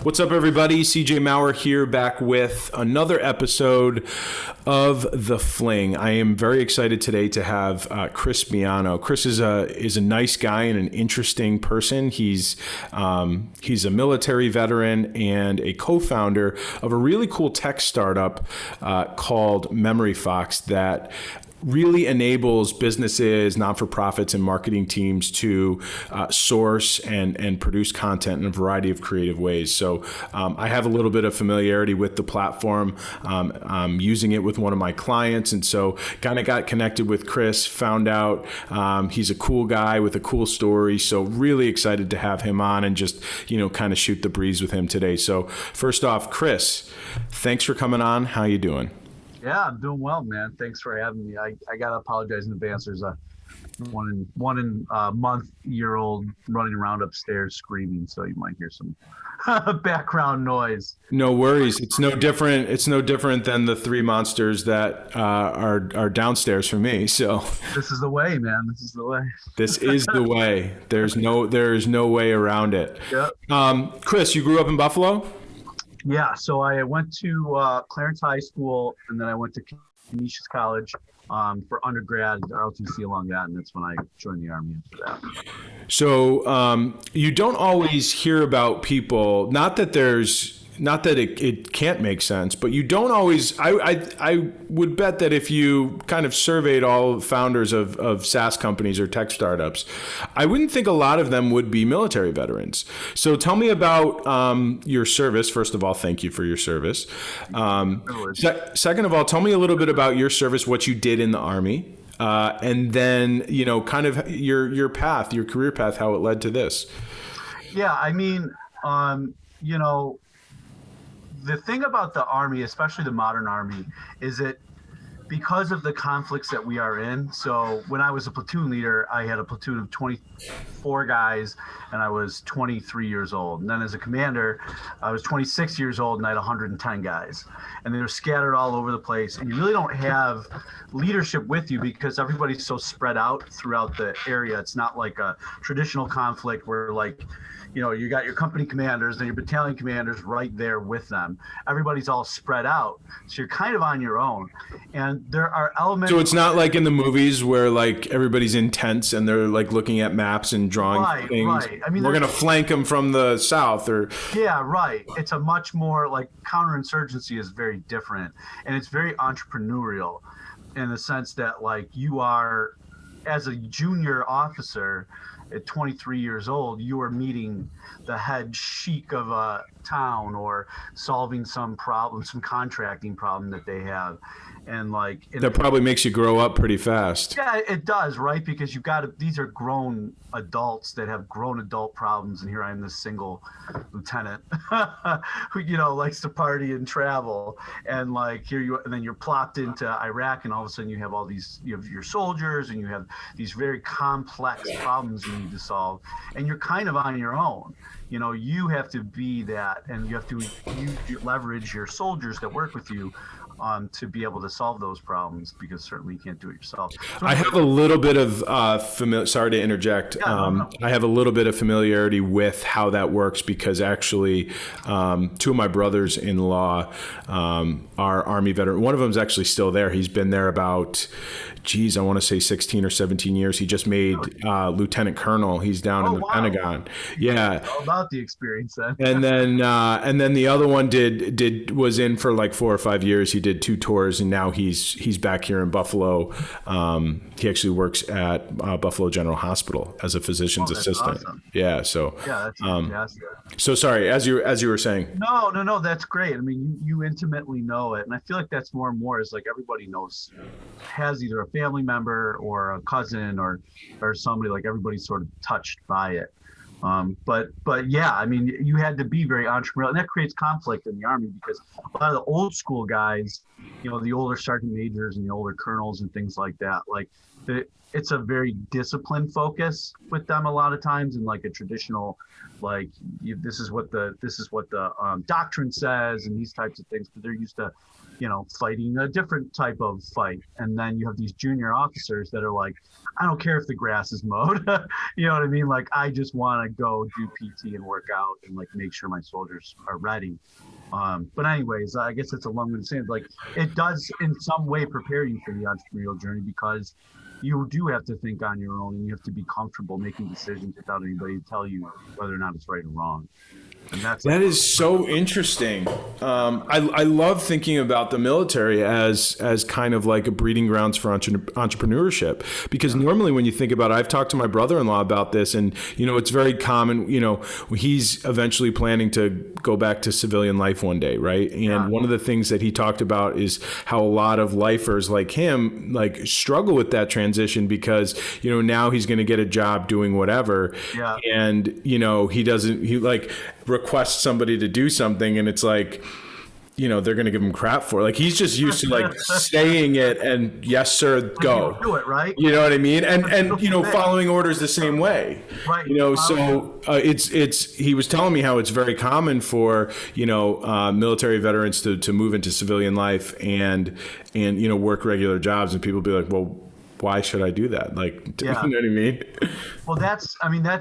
What's up, everybody? CJ Maurer here, back with another episode of The Fling. I am very excited today to have Chris Miano. Chris is a nice guy and an interesting person. He's a military veteran and a co-founder of a really cool tech startup called MemoryFox that really enables businesses, not-for-profits, and marketing teams to source and produce content in a variety of creative ways. So I have a little bit of familiarity with the platform. I'm using it with one of my clients, and so kind of got connected with Chris, found out he's a cool guy with a cool story. So really excited to have him on and just, kind of shoot the breeze with him today. So first off, Chris, thanks for coming on. How you doing? Yeah, I'm doing well, man. Thanks for having me. I gotta apologize in advance. There's a month-year-old running around upstairs screaming, so you might hear some background noise. No worries. It's no different. It's no different than the three monsters that are downstairs for me. So this is the way, man. This is the way. This is the way. There's no way around it. Yep. Chris, you grew up in Buffalo? Yeah, so I went to Clarence High School, and then I went to Canisius College for undergrad, ROTC along that, and that's when I joined the Army after that. So you don't always hear about people, not that it can't make sense, but you don't always, I would bet that if you kind of surveyed all founders of SaaS companies or tech startups, I wouldn't think a lot of them would be military veterans. So tell me about your service. First of all, thank you for your service. Second of all, tell me a little bit about your service, what you did in the Army, and then, kind of your path, your career path, how it led to this. Yeah, I mean, the thing about the Army, especially the modern Army, is that because of the conflicts that we are in. So when I was a platoon leader, I had a platoon of 24 guys, and I was 23 years old. And then as a commander, I was 26 years old, and I had 110 guys. And they were scattered all over the place. And you really don't have leadership with you because everybody's so spread out throughout the area. It's not like a traditional conflict where, you got your company commanders and your battalion commanders right there with them. Everybody's all spread out. So you're kind of on your own. And there are elements. So it's not like in the movies where everybody's in tents and they're looking at maps and drawing things. Right. I mean, we're going to flank them from the south Yeah, right. It's a much more counterinsurgency is very different. And it's very entrepreneurial in the sense that you are, as a junior officer, at 23 years old, you are meeting the head sheik of a town or solving some problem, some contracting problem that they have. And that probably makes you grow up pretty fast. Yeah, it does, right? Because these are grown adults that have grown adult problems. And here I am, this single lieutenant who, likes to party and travel. And and then you're plopped into Iraq, and all of a sudden you have your soldiers, and you have these very complex problems you need to solve. And you're kind of on your own. You have to be that, and you have to leverage your soldiers that work with you to be able to solve those problems, because certainly you can't do it yourself. So I have a little bit of sorry to interject. Yeah, no. I have a little bit of familiarity with how that works because actually two of my brothers-in-law are Army veterans. One of them is actually still there. He's been there about, I want to say 16 or 17 years. He just made lieutenant colonel. He's down in the Pentagon. Yeah. All about the experience then. and then the other one was in for 4 or 5 years. He did 2 tours, and now he's back here in Buffalo. He actually works at Buffalo General Hospital as a physician's assistant. Awesome. Yeah. So that's fantastic. So sorry, as you were saying. No, that's great. I mean, you intimately know it, and I feel like that's more and more is everybody knows, has either a family member or a cousin or somebody, everybody's sort of touched by it. But yeah, I mean, you had to be very entrepreneurial, and that creates conflict in the Army because a lot of the old school guys the older sergeant majors and the older colonels and things like that. Like it's a very disciplined focus with them a lot of times, and like a traditional, like this is what the doctrine says and these types of things. But they're used to, fighting a different type of fight. And then you have these junior officers that are like, I don't care if the grass is mowed. You know what I mean? Like, I just want to go do PT and work out and like make sure my soldiers are ready. But anyways, I guess it's a long-winded saying. Like, it does in some way prepare you for the entrepreneurial journey, because you do have to think on your own, and you have to be comfortable making decisions without anybody to tell you whether or not it's right or wrong. And that is so interesting. I love thinking about the military as kind of like a breeding grounds for entrepreneurship, because normally when you think about it, I've talked to my brother-in-law about this, and it's very common. He's eventually planning to go back to civilian life one day, right? And one of the things that he talked about is how a lot of lifers like him like struggle with that transition, because now he's going to get a job doing whatever, and he like request somebody to do something, and it's like, they're going to give him crap for it. Like, he's just used to like saying it and yes sir, go do it, right? You know what I mean? And following orders the same way, right? So it's he was telling me how it's very common for military veterans to move into civilian life and work regular jobs, and people be like, well, why should I do that? Like, you know what I mean? Well, that's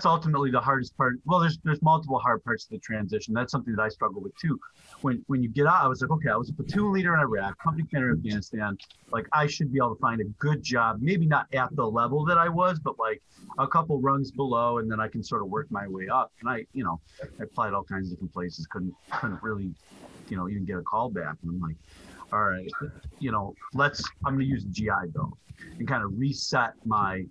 ultimately the hardest part. Well, there's multiple hard parts of the transition. That's something that I struggle with too. When you get out, I was like, okay, I was a platoon leader in Iraq, company commander in Afghanistan. Like, I should be able to find a good job, maybe not at the level that I was, but like a couple rungs below, and then I can sort of work my way up. And I applied all kinds of different places, couldn't really, even get a call back. And I'm like, all right, I'm going to use the GI Bill and kind of reset my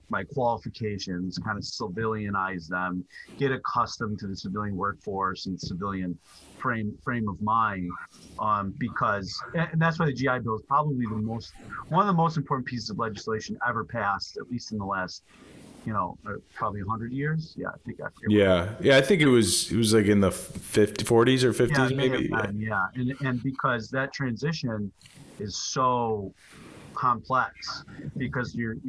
my qualifications, kind of civilianize them, get accustomed to the civilian workforce and civilian frame of mind, because and that's why the GI Bill is probably one of the most important pieces of legislation ever passed, at least in the last probably 100 years. Yeah, I think I forget. Yeah, I think it was like in the 40s or 50s, maybe. Yeah, and because that transition is so complex, because you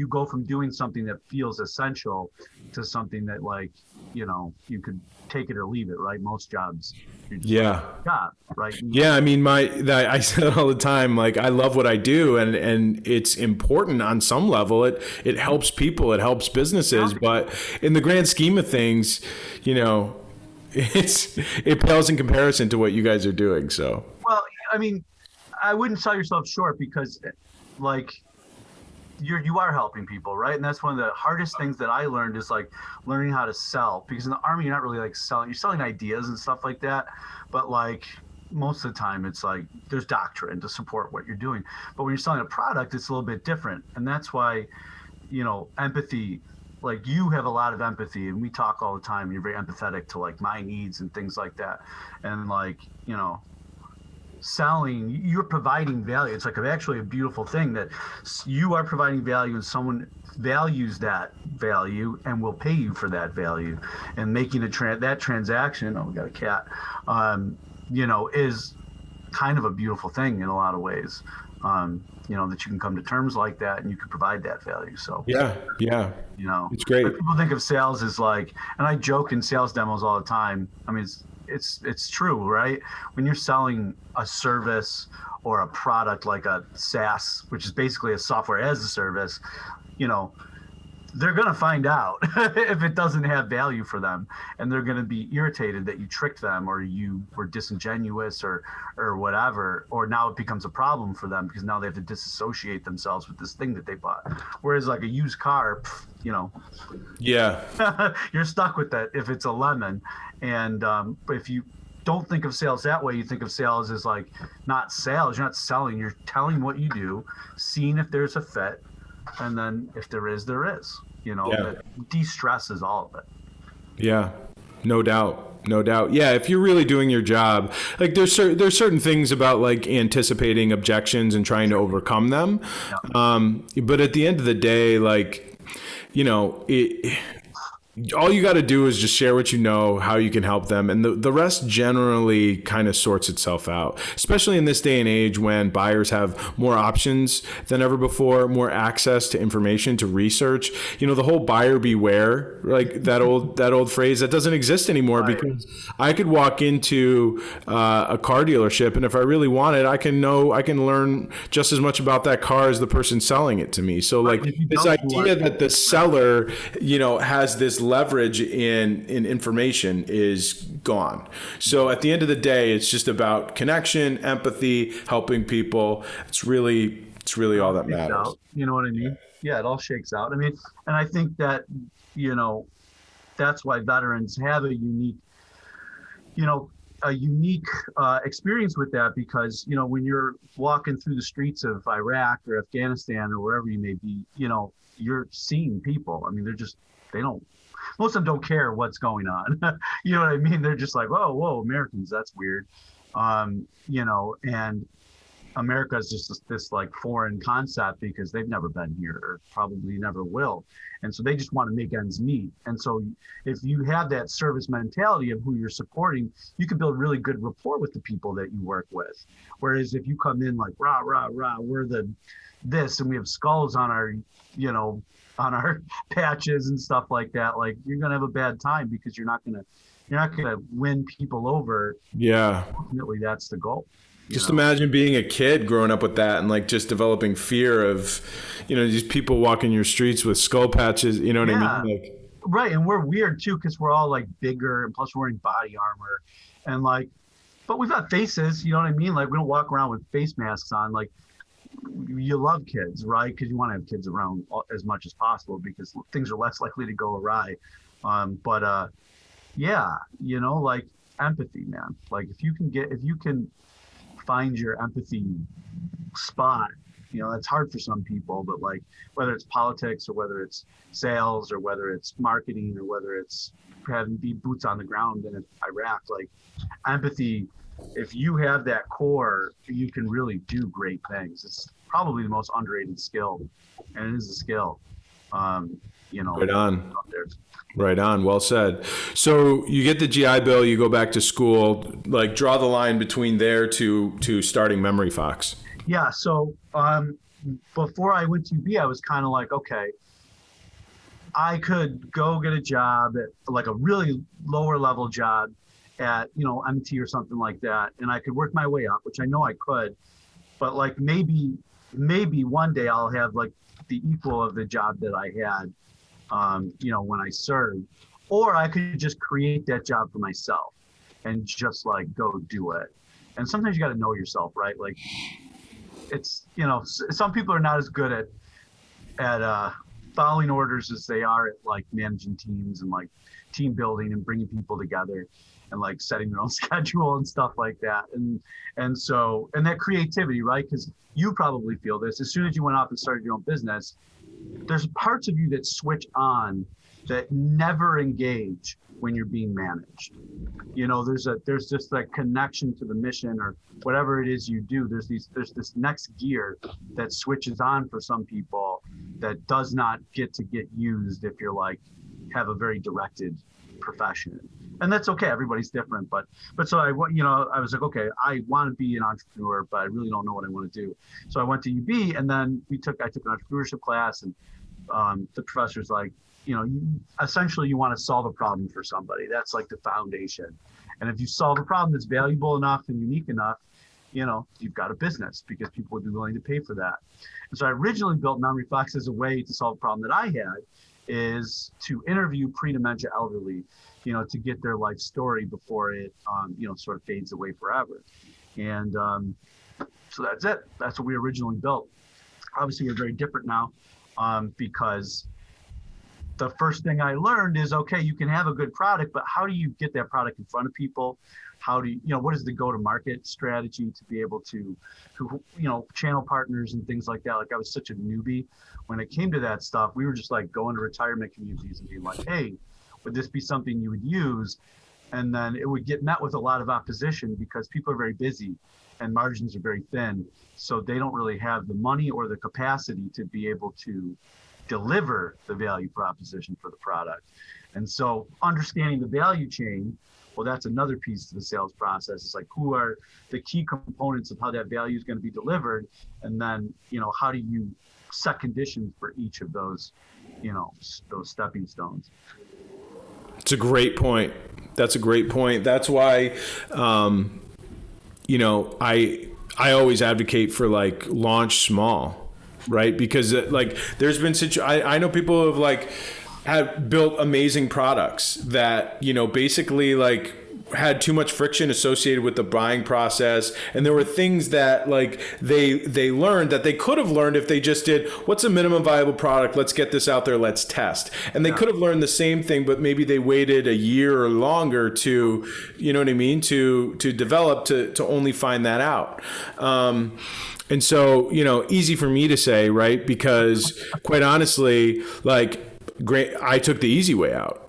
go from doing something that feels essential to something that, like, you could take it or leave it, right? Most jobs, job, right? Yeah, I mean, I say it all the time. Like, I love what I do, and it's important on some level. It helps people, it helps businesses, but in the grand scheme of things, it pales in comparison to what you guys are doing. So, well, I mean, I wouldn't sell yourself short, because like you are helping people, right? And that's one of the hardest things that I learned, is like learning how to sell, because in the Army you're not really like selling, you're selling ideas and stuff like that, but like most of the time it's like there's doctrine to support what you're doing. But when you're selling a product, it's a little bit different. And that's why empathy, like, you have a lot of empathy, and we talk all the time, you're very empathetic to like my needs and things like that. And like, selling, you're providing value. It's like actually a beautiful thing that you are providing value, and someone values that value and will pay you for that value. And making that transaction, we got a cat, is kind of a beautiful thing in a lot of ways. That you can come to terms like that, and you can provide that value. So yeah, it's great. People think of sales as like, and I joke in sales demos all the time. I mean, it's true, right? When you're selling a service or a product like a SaaS, which is basically a software as a service, they're going to find out if it doesn't have value for them, and they're going to be irritated that you tricked them, or you were disingenuous, or whatever, or now it becomes a problem for them, because now they have to disassociate themselves with this thing that they bought. Whereas like a used car, you're stuck with that if it's a lemon. And but if you don't think of sales that way, you think of sales as like not sales. You're not selling. You're telling what you do, seeing if there's a fit, and then if there is, there is. That de-stresses all of it. Yeah, no doubt. Yeah, if you're really doing your job, like there's certain things about like anticipating objections and trying to overcome them. Yeah. But at the end of the day, like, All you got to do is just share what you know, how you can help them, and the rest generally kind of sorts itself out, especially in this day and age when buyers have more options than ever before, more access to information, to research. The whole buyer beware, like that old phrase, that doesn't exist anymore. Right. Because I could walk into a car dealership, and if I really want it, I can learn just as much about that car as the person selling it to me. So like this idea that the seller, has this leverage in information is gone. So at the end of the day, it's just about connection, empathy, helping people. It's really all that matters. You know what I mean? Yeah, it all shakes out. I mean, and I think that, that's why veterans have a unique experience with that, because, when you're walking through the streets of Iraq or Afghanistan or wherever you may be, you're seeing people. I mean, most of them don't care what's going on. You know what I mean? They're just like, whoa, Americans, that's weird. And America is just this like foreign concept because they've never been here or probably never will. And so they just want to make ends meet. And so if you have that service mentality of who you're supporting, you can build really good rapport with the people that you work with. Whereas if you come in like, rah, we're this, and we have skulls on our, on our patches and stuff like that, like you're going to have a bad time because you're not going to win people over. Yeah. Ultimately, that's the goal. Just imagine being a kid growing up with that and like just developing fear of, these people walking your streets with skull patches, you know what I mean? Like, right. And we're weird too, because we're all like bigger and plus we're wearing body armor and like, but we've got faces, you know what I mean? Like we don't walk around with face masks on. Like you love kids, right? Because you want to have kids around as much as possible because things are less likely to go awry. Like empathy, man. Like if you can find your empathy spot, that's hard for some people, but like whether it's politics or whether it's sales or whether it's marketing or whether it's having be boots on the ground in Iraq, like empathy, if you have that core, you can really do great things. It's probably the most underrated skill, and it is a skill. Right on. Right on. Well said. So you get the GI Bill, you go back to school, like draw the line between there to starting MemoryFox. Yeah. So before I went to UB, I was kind of like, okay, I could go get a job at like a really lower level job at, MT or something like that. And I could work my way up, which I know I could, but like maybe one day I'll have like the equal of the job that I had, when I served, or I could just create that job for myself and just like go do it. And sometimes you got to know yourself, right? Like it's, some people are not as good at following orders as they are at like managing teams and like team building and bringing people together and like setting their own schedule and stuff like that. And that creativity, right? Because you probably feel this as soon as you went off and started your own business, there's parts of you that switch on that never engage when you're being managed. There's just that connection to the mission or whatever it is you do. There's this next gear that switches on for some people that does not get used if you're like have a very directed profession. And that's okay. Everybody's different, but so I was like, okay, I want to be an entrepreneur, but I really don't know what I want to do. So I went to UB, and then I took an entrepreneurship class, and the professor's like, essentially you want to solve a problem for somebody. That's like the foundation. And if you solve a problem that's valuable enough and unique enough, you've got a business because people would be willing to pay for that. And so I originally built MemoryFox as a way to solve a problem that I had, is to interview pre-dementia elderly, to get their life story before it, sort of fades away forever. And so that's it. That's what we originally built. Obviously, we're very different now because the first thing I learned is, okay, you can have a good product, but how do you get that product in front of people? How do you, what is the go-to-market strategy to be able to, channel partners and things like that? Like I was such a newbie when it came to that stuff. We were just like going to retirement communities and being like, hey, would this be something you would use? And then it would get met with a lot of opposition because people are very busy and margins are very thin. So they don't really have the money or the capacity to be able to deliver the value proposition for the product. And so understanding the value chain, well, that's another piece to the sales process. It's like, who are the key components of how that value is going to be delivered? And then, how do you set conditions for each of those, those stepping stones? It's a great point. That's a great point. That's why, I always advocate for like launch small, right? Because there's been I know people have built amazing products that, basically had too much friction associated with the buying process. And there were things that they learned that they could have learned if they just did, what's a minimum viable product? Let's get this out there. Let's test. And they could have learned the same thing, but maybe they waited a year or longer to, to develop, to only find that out. And so, easy for me to say, right? Because quite honestly, great, I took the easy way out.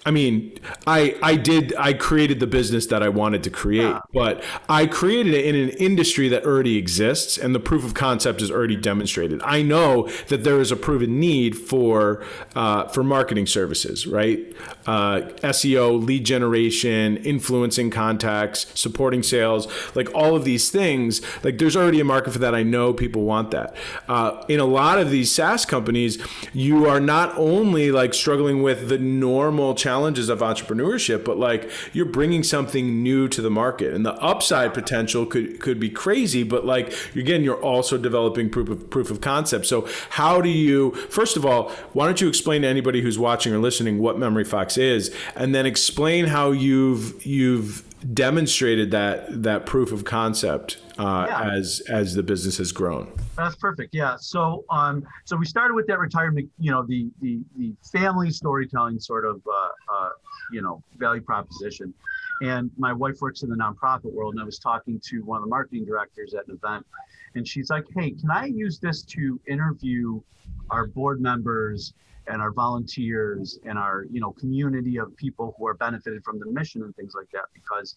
I mean, I created the business that I wanted to create, but I created it in an industry that already exists, and the proof of concept is already demonstrated. I know that there is a proven need for marketing services, right? SEO, lead generation, influencing contacts, supporting sales, all of these things, there's already a market for that. I know people want that. In a lot of these SaaS companies, you are not only struggling with the normal challenges of entrepreneurship, but you're bringing something new to the market, and the upside potential could be crazy. But you're also developing proof of concept. So how do you, first of all, why don't you explain to anybody who's watching or listening what MemoryFox is, and then explain how you've demonstrated that proof of concept as the business has grown. That's perfect. Yeah. So we started with that retirement, the family storytelling sort of, value proposition. And my wife works in the nonprofit world, and I was talking to one of the marketing directors at an event, and she's like, hey, can I use this to interview our board members and our volunteers and our, community of people who are benefited from the mission and things like that? Because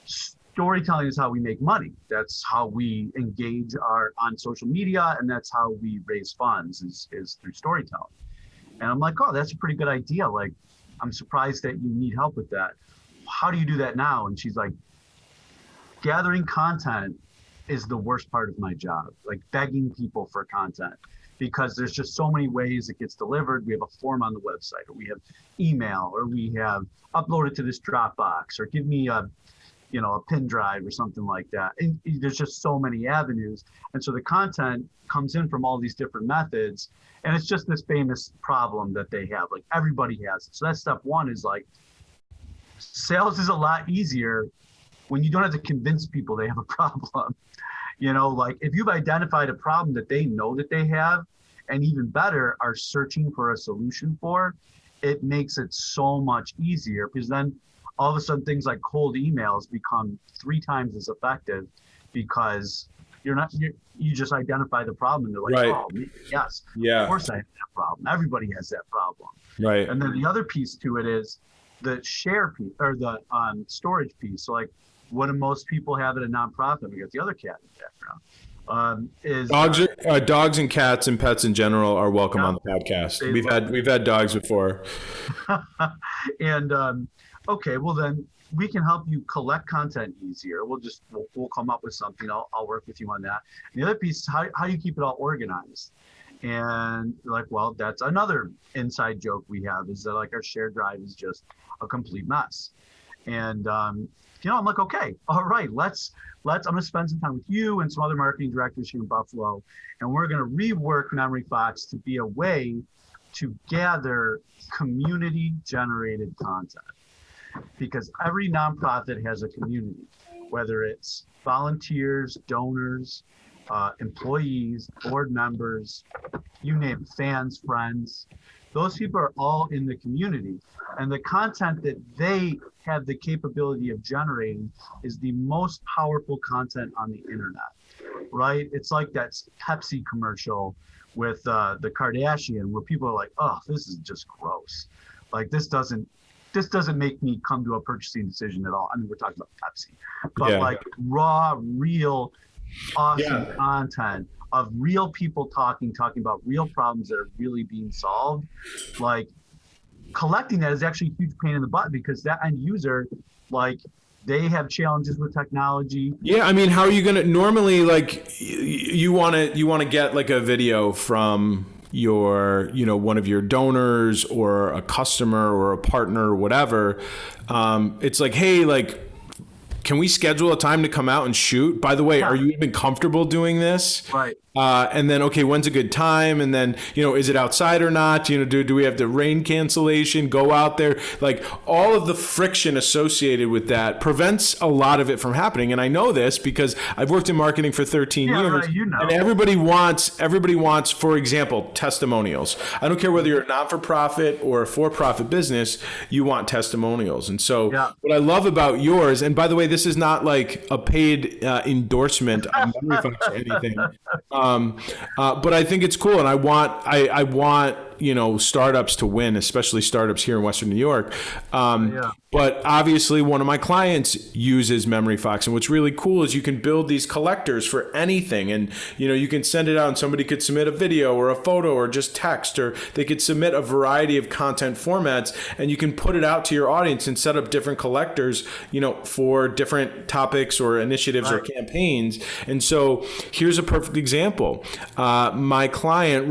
storytelling is how we make money. That's how we engage on social media, and that's how we raise funds is through storytelling. And I'm like, oh, that's a pretty good idea. I'm surprised that you need help with that. How do you do that now? And she's like, gathering content is the worst part of my job, begging people for content, because there's just so many ways it gets delivered. We have a form on the website, or we have email, or we have upload it to this Dropbox, or give me a pin drive or something like that. And there's just so many avenues. And so the content comes in from all these different methods. And it's just this famous problem that they have. Everybody has it. So that's step one, is sales is a lot easier when you don't have to convince people they have a problem. If you've identified a problem that they know that they have, and even better, are searching for a solution for, it makes it so much easier, because then all of a sudden things like cold emails become 3 times as effective, because you just identify the problem, and they're like, right. Oh, yes, yeah, of course I have that problem. Everybody has that problem. Right. And then the other piece to it is the share piece, or the storage piece. So what do most people have at a nonprofit? We got the other cat in the background. Is dogs and cats and pets in general are welcome on the podcast. We've had dogs before. And okay, well then we can help you collect content easier. We'll come up with something. I'll work with you on that. And the other piece is how do you keep it all organized? And well, that's another inside joke we have, is that our shared drive is just a complete mess. And I'm like, okay, all right, I'm going to spend some time with you and some other marketing directors here in Buffalo, and we're going to rework MemoryFox to be a way to gather community-generated content. Because every nonprofit has a community, whether it's volunteers, donors, employees, board members, you name it, fans, friends. Those people are all in the community, and the content that they have the capability of generating is the most powerful content on the internet, right? It's like that Pepsi commercial with the Kardashian, where people are like, oh, this is just gross. This doesn't make me come to a purchasing decision at all. I mean, we're talking about Pepsi, but raw, real, awesome content of real people talking about real problems that are really being solved. collecting that is actually a huge pain in the butt because that end user, like, they have challenges with technology. Yeah, I mean, how are you gonna normally, like, you want to get like a video from your, one of your donors or a customer or a partner or whatever. It's like, hey, like, can we schedule a time to come out and shoot? By the way, are you even comfortable doing this? Right. And then, okay, when's a good time? And then, is it outside or not? Do we have the rain cancellation? Go out there. Like, all of the friction associated with that prevents a lot of it from happening. And I know this because I've worked in marketing for 13 years. Right, And everybody wants, for example, testimonials. I don't care whether you're a not-for-profit or a for-profit business, you want testimonials. And so what I love about yours, and by the way, this is not like a paid endorsement on MemoryFox or anything. But I think it's cool, and I want startups to win, especially startups here in Western New York. But obviously, one of my clients uses MemoryFox, and what's really cool is you can build these collectors for anything, and you can send it out, and somebody could submit a video or a photo or just text, or they could submit a variety of content formats, and you can put it out to your audience and set up different collectors, for different topics or initiatives or campaigns. And so here's a perfect example. My client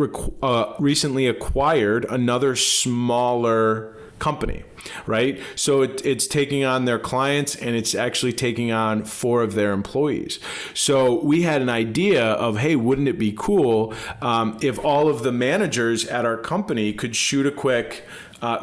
recently acquired another smaller company, right? So it's taking on their clients, and it's actually taking on 4 of their employees. So we had an idea of, hey, wouldn't it be cool if all of the managers at our company could shoot a quick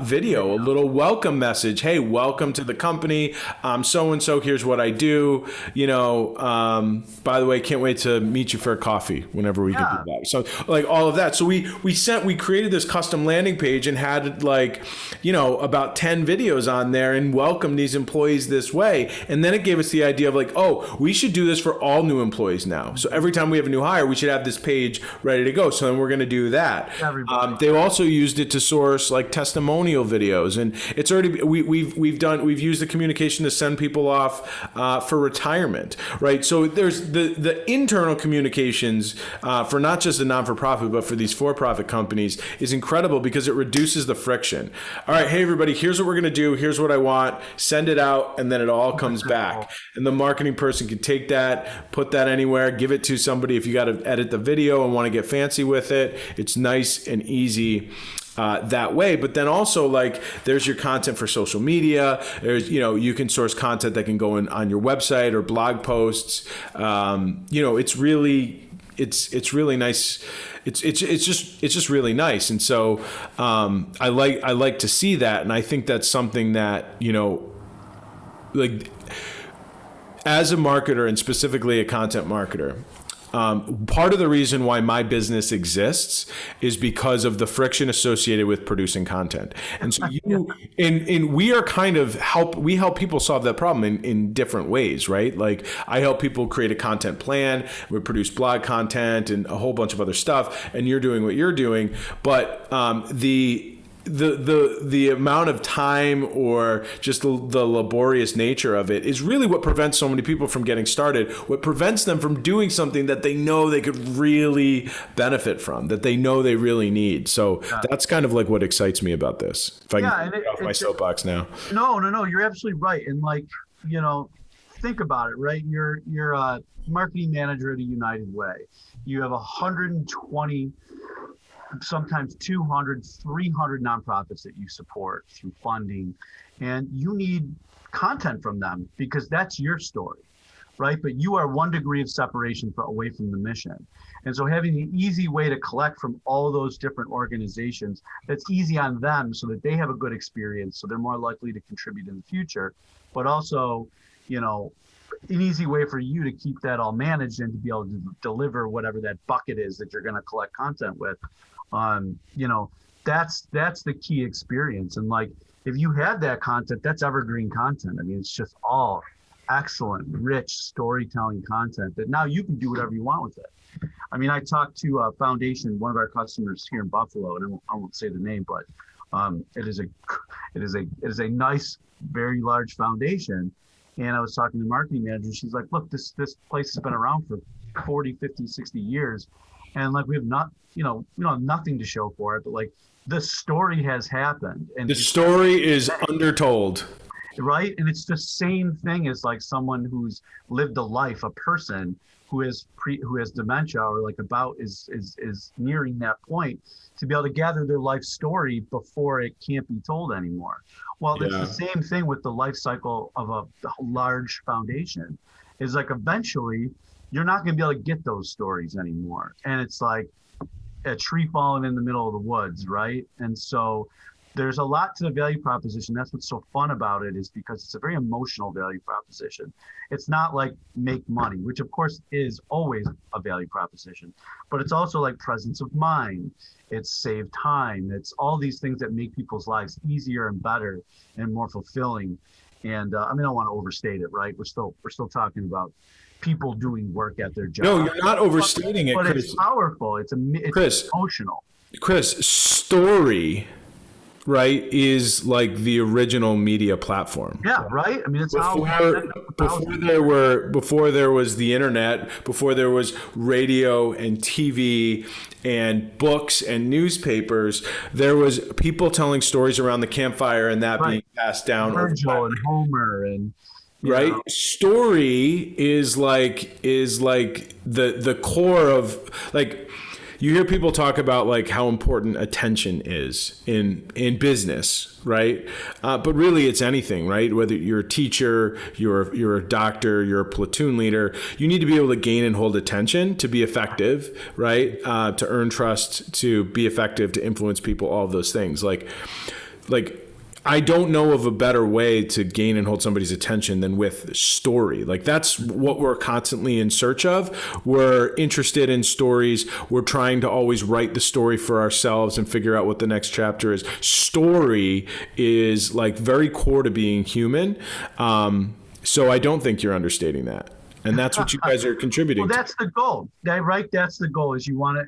video, a little welcome message. Hey, welcome to the company. So-and-so, here's what I do. By the way, can't wait to meet you for a coffee whenever we can do that. So like all of that. So we created this custom landing page and had about 10 videos on there and welcomed these employees this way. And then it gave us the idea of like, oh, we should do this for all new employees now. So every time we have a new hire, we should have this page ready to go. So then we're going to do that. They also used it to source like testimonial videos, and it's already we've used the communication to send people off for retirement, right? So there's the internal communications for not just a non-for-profit but for these for-profit companies is incredible because it reduces the friction. All right, hey everybody, here's what we're going to do, here's what I want, send it out, and then it all comes back, and the marketing person can take that, put that anywhere, give it to somebody. If you got to edit the video and want to get fancy with it, it's nice and easy that way. But then also, like, there's your content for social media. There's, you can source content that can go on your website or blog posts. It's really nice. It's just really nice. And so I like to see that, and I think that's something that like as a marketer, and specifically a content marketer, part of the reason why my business exists is because of the friction associated with producing content. And so we are kind of we help people solve that problem in different ways, right? Like I help people create a content plan, we produce blog content and a whole bunch of other stuff, and you're doing what you're doing. But the amount of time or just the laborious nature of it is really what prevents so many people from getting started, what prevents them from doing something that they know they could really benefit from, that they know they really need. So that's kind of like what excites me about this. If I can get off my soapbox now. No, you're absolutely right. And like, think about it, right? You're a marketing manager at a United Way. You have 120, sometimes 200, 300 nonprofits that you support through funding, and you need content from them because that's your story, right? But you are 1 degree of separation away from the mission. And so having an easy way to collect from all those different organizations that's easy on them so that they have a good experience, so they're more likely to contribute in the future, but also, an easy way for you to keep that all managed and to be able to deliver whatever that bucket is that you're going to collect content with. That's the key experience. And like, if you have that content, that's evergreen content. I mean, it's just all excellent, rich storytelling content that now you can do whatever you want with it. I mean, I talked to a foundation, one of our customers here in Buffalo, and I won't say the name, but it is a nice, very large foundation. And I was talking to the marketing manager. She's like, look, this place has been around for 40, 50, 60 years. and like we have not, we don't have nothing to show for it, but like the story has happened, and The story is undertold. right, and it's the same thing as like someone who's lived a life, a person who has dementia or like about is nearing that point, to be able to gather their life story before it can't be told anymore. Well, it's the Yeah. same thing with the life cycle of a large foundation. Is like eventually you're not going to be able to get those stories anymore, and it's like a tree falling in the middle of the woods, right? And so there's a lot to the value proposition. That's what's so fun about it, is because it's a very emotional value proposition. It's not like make money, which of course is always a value proposition, but it's also like presence of mind. It's save time. It's all these things that make people's lives easier and better and more fulfilling. And I mean, I don't want to overstate it, right? We're still talking about people doing work at their job. No, you're not overstating it, But Chris. it's powerful. It's Chris. emotional. Chris, story, right, is like the original media platform. Yeah, right. I mean, it's Before there was the internet, before there was radio and TV and books and newspapers, there was people telling stories around the campfire and that being passed down over Virgil time. and Homer and Right? Story is like the core of, like, you hear people talk about like how important attention is in business, right? But really, it's anything, right? Whether you're a teacher, you're a doctor, you're a platoon leader, you need to be able to gain and hold attention to be effective, right? To earn trust, to be effective, to influence people, all of those things. Like I don't know of a better way to gain and hold somebody's attention than with story. Like, that's what we're constantly in search of. We're interested in stories. We're trying to always write the story for ourselves and figure out what the next chapter is. Story is like very core to being human. So I don't think you're understating that. And that's what you guys are contributing well, that's the goal, right? That's the goal, is you want to,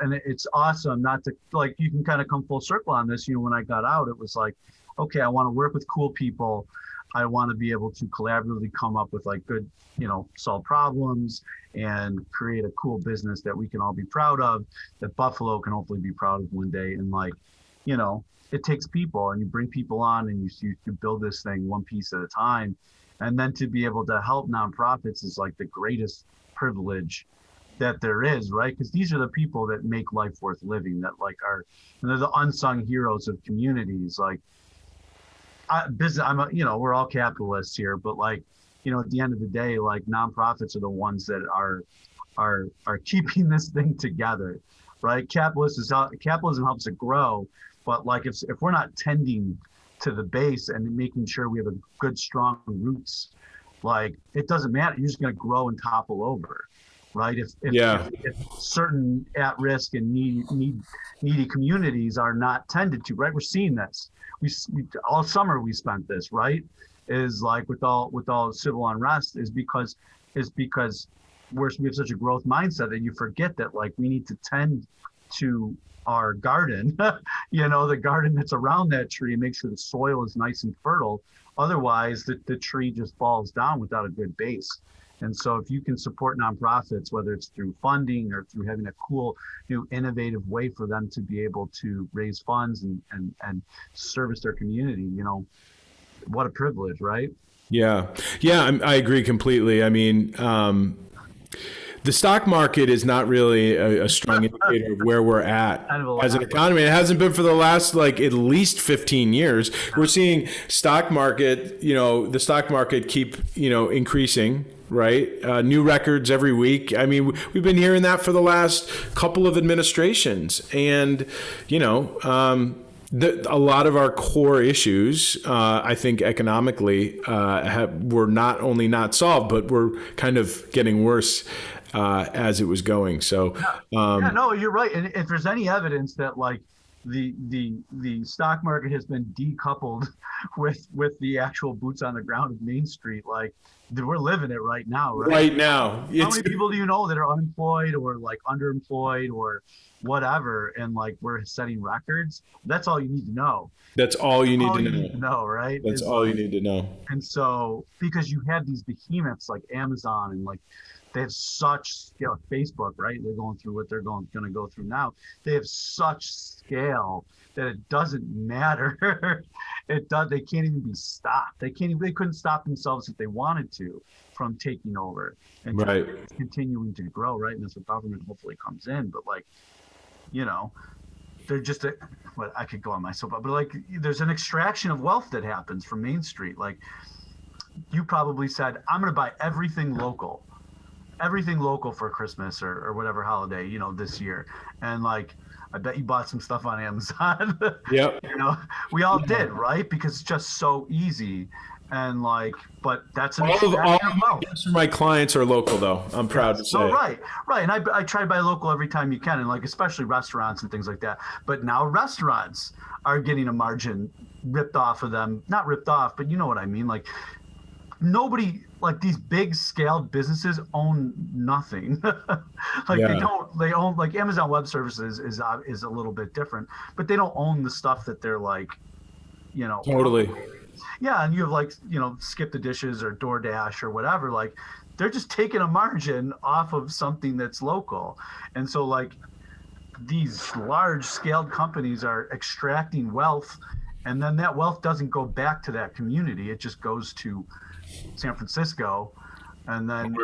and it's awesome not to, like, you can kind of come full circle on this. When I got out, it was like, okay, I want to work with cool people. I want to be able to collaboratively come up with like good, solve problems and create a cool business that we can all be proud of, that Buffalo can hopefully be proud of one day. And like, it takes people, and you bring people on, and you build this thing one piece at a time. And then to be able to help nonprofits is like the greatest privilege that there is, right? Because these are the people that make life worth living, that like and they're the unsung heroes of communities. Like, business, we're all capitalists here, but like, at the end of the day, like, nonprofits are the ones that are keeping this thing together, right? Capitalism helps it grow, but like if we're not tending to the base and making sure we have a good, strong roots, like, it doesn't matter. You're just going to grow and topple over, right? If certain at-risk and needy communities are not tended to, right? We're seeing this. We all summer we spent this, right? Is like with all civil unrest is because we have such a growth mindset that you forget that, like, we need to tend to our garden, the garden that's around that tree, and make sure the soil is nice and fertile. Otherwise, the tree just falls down without a good base. And so if you can support nonprofits, whether it's through funding or through having a cool, new, innovative way for them to be able to raise funds and service their community, what a privilege, right? Yeah. I agree completely. I mean, the stock market is not really a strong indicator of where we're at as an economy. It hasn't been for the last, like, at least 15 years. We're seeing stock market, the stock market keep, increasing, right? New records every week. I mean, we've been hearing that for the last couple of administrations. And, a lot of our core issues, I think economically, were not only not solved, but were kind of getting worse as it was going. So, no, you're right. And if there's any evidence that, like, the stock market has been decoupled with the actual boots on the ground of Main Street, like, we're living it right now, right? Right now. How many people do you know that are unemployed or like underemployed or whatever, and like we're setting records. That's all you need to know. That's all you need All to you know. need to know, right? That's Is all you like, need to know. and so because you have these behemoths like Amazon and like they have such scale, Facebook, right? They're going through what they're going to go through now. They have such scale that it doesn't matter. It does. They can't even be stopped. They can't even. They couldn't stop themselves if they wanted to from taking over and Right. just continuing to grow, right? And that's what government hopefully comes in. But like, you know, they're just a, well, I could go on myself, but like there's an extraction of wealth that happens from Main Street. Like you probably said, I'm going to buy everything local for Christmas or whatever holiday, you know, this year. And like, I bet you bought some stuff on Amazon. Yep. You know, we all did, right? Because it's just so easy. And like, but that's an All of extraction of my wealth. guests for my clients are local, though. I'm proud to say. So right. And I try to buy local every time you can, and like especially restaurants and things like that. But now restaurants are getting a margin ripped off of them. Not ripped off, but you know what I mean. Like nobody, like these big scaled businesses own nothing. Like Yeah. they own like Amazon Web Services is a little bit different, but they don't own the stuff that they're like, you know. Totally. Yeah, and you have like, you know, Skip the Dishes or DoorDash or whatever, like they're just taking a margin off of something that's local. And so like these large scaled companies are extracting wealth, and then that wealth doesn't go back to that community. It just goes to San Francisco, and then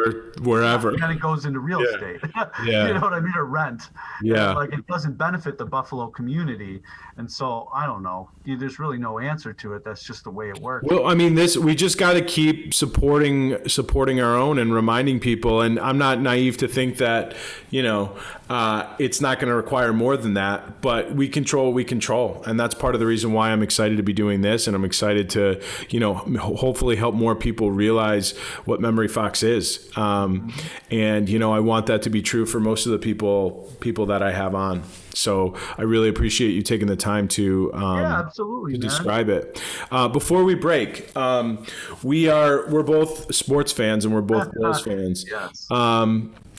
Wherever. and then it goes into real estate. Yeah. You know what I mean? Or rent. Yeah. And, like it doesn't benefit the Buffalo community. And so I don't know. There's really no answer to it. That's just the way it works. Well, I mean, we just got to keep supporting our own and reminding people. And I'm not naive to think that, you know, it's not going to require more than that. But we control what we control, and that's part of the reason why I'm excited to be doing this. And I'm excited to, you know, hopefully help more people realize what MemoryFox is. And you know, I want that to be true for most of the people that I have on. So I really appreciate you taking the time to absolutely, to man. describe it. Before we break, we're both sports fans and we're both Bills fans. Yes.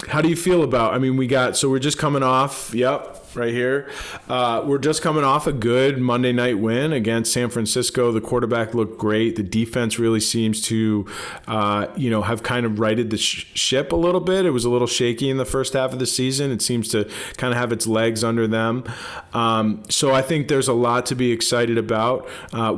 How do you feel about? I mean, we're just coming off. Yep. Right here. We're just coming off a good Monday night win against San Francisco. The quarterback looked great. The defense really seems to, have kind of righted the ship a little bit. It was a little shaky in the first half of the season. It seems to kind of have its legs under them. So I think there's a lot to be excited about.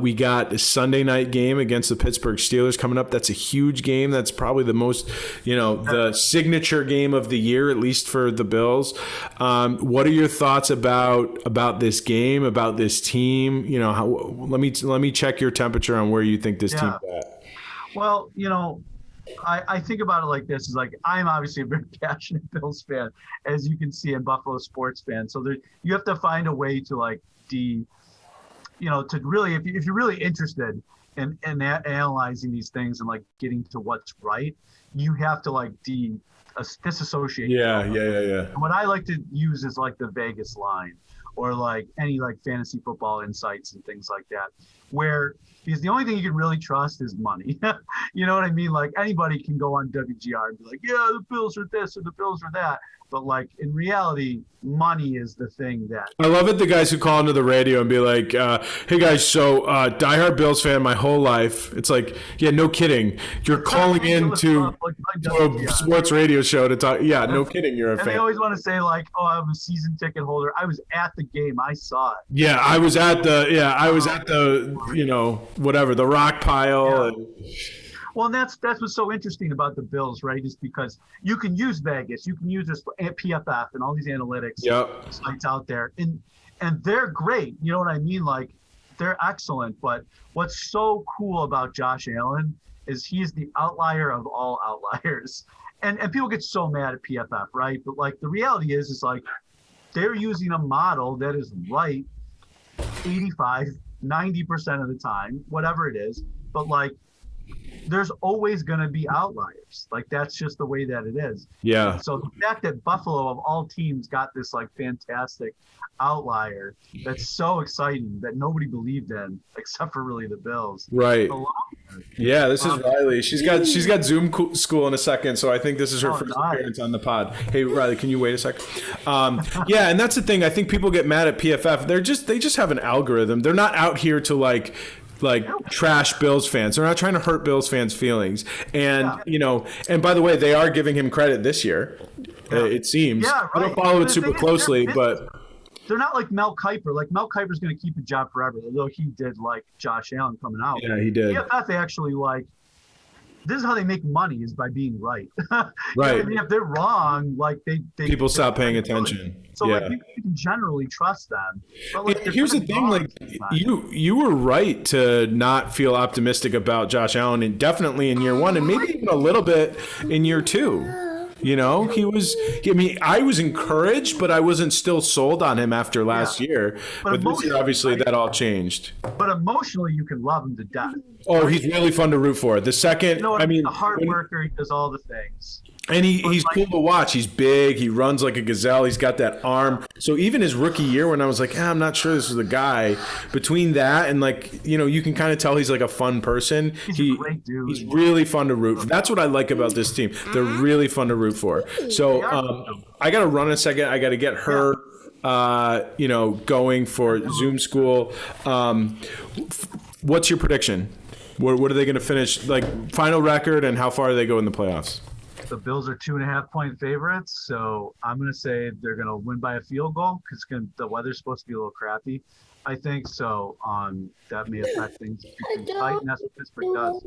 We got a Sunday night game against the Pittsburgh Steelers coming up. That's a huge game. That's probably the most, the signature game of the year, at least for the Bills. What are your thoughts about this game, about this team? Let me check your temperature on where you think this team's at. Well, I think about it like this: is like I'm obviously a very passionate Bills fan, as you can see, in Buffalo sports fan. So you have to find a way to like to really, if you're really interested in analyzing these things and like getting to what's right, you have to like disassociate. Yeah. And what I like to use is like the Vegas line, or like any like fantasy football insights and things like that, because the only thing you can really trust is money. You know what I mean? Like anybody can go on WGR and be like, yeah, the Bills are this or the Bills are that. But like in reality, money is the thing that. I love it. The guys who call into the radio and be like, "Hey guys, so diehard Bills fan my whole life." It's like, yeah, no kidding. You're calling into a sports radio show to talk. Yeah, no kidding. You're a fan. And they always want to say like, "Oh, I'm a season ticket holder. I was at the game. I saw it." Yeah, I was at the whatever, the rock pile. Yeah. Well, and that's what's so interesting about the Bills, right? Is because you can use Vegas, you can use this PFF and all these analytics sites out there, and they're great. You know what I mean? Like they're excellent. But what's so cool about Josh Allen is he's the outlier of all outliers. And people get so mad at PFF, right? But like the reality is like they're using a model that is right 85, 90% of the time, whatever it is. But like there's always going to be outliers. Like that's just the way that it is. Yeah. So the fact that Buffalo of all teams got this like fantastic outlier, that's so exciting that nobody believed in except for really the Bills. Right. Yeah, this is Riley. She's got Zoom school in a second, so I think this is her first appearance on the pod. Hey, Riley, can you wait a second? Yeah, and that's the thing. I think people get mad at PFF. They just have an algorithm. They're not out here to like trash Bills fans. They're not trying to hurt Bills fans' feelings. And and by the way, they are giving him credit this year. It seems. Yeah, right. I don't follow it super closely, but they're not like Mel Kiper. Like Mel Kiper's going to keep a job forever, although he did like Josh Allen coming out. Yeah, he did. PFF, they actually this is how they make money, is by being right. Right. I mean, if they're wrong, like they people stop paying attention. So like you can generally trust them. But like, here's the thing, like you were right to not feel optimistic about Josh Allen, and definitely in year one, and maybe even a little bit in year two. He was. I mean, I was encouraged, but I wasn't still sold on him after last year. But this year, obviously, that all changed. But emotionally, you can love him to death. Oh, he's really fun to root for. The second, I mean, a hard worker, he does all the things. And he's cool to watch. He's big. He runs like a gazelle. He's got that arm. So even his rookie year, when I was like, I'm not sure this is the guy, between that and you can kind of tell he's like a fun person. He's a great dude. He's really fun to root for. That's what I like about this team. They're really fun to root for. So I got to run in a second. I got to get her, going for Zoom school. What's your prediction? What are they going to finish? Like final record, and how far do they go in the playoffs? The Bills are 2.5-point favorites, so I'm going to say they're going to win by a field goal because the weather's supposed to be a little crappy, I think. So that may affect things between tight, and that's what Pittsburgh does.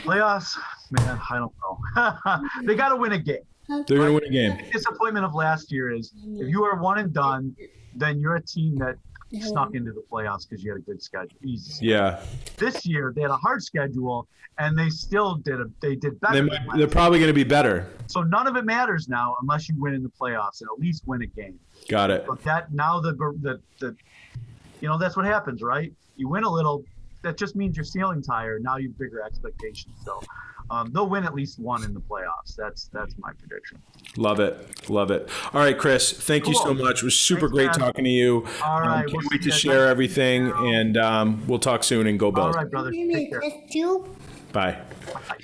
Playoffs, man, I don't know. They got to win a game. They're going to win a game. The disappointment of last year is if you are one and done, then you're a team that snuck into the playoffs because you had a good schedule. Easy schedule. Yeah. This year they had a hard schedule and they still did better. They're probably going to be better. So none of it matters now unless you win in the playoffs and at least win a game. Got it. But that now that's what happens, right? You win a little, that just means your ceiling's higher. Now you have bigger expectations. So they'll win at least one in the playoffs. That's my prediction. Love it. All right, Chris, thank you so much. It was super great talking to you. All right. Can't wait to share everything, and we'll talk soon, and go Bills. All right, brother. Take care. Bye. Bye.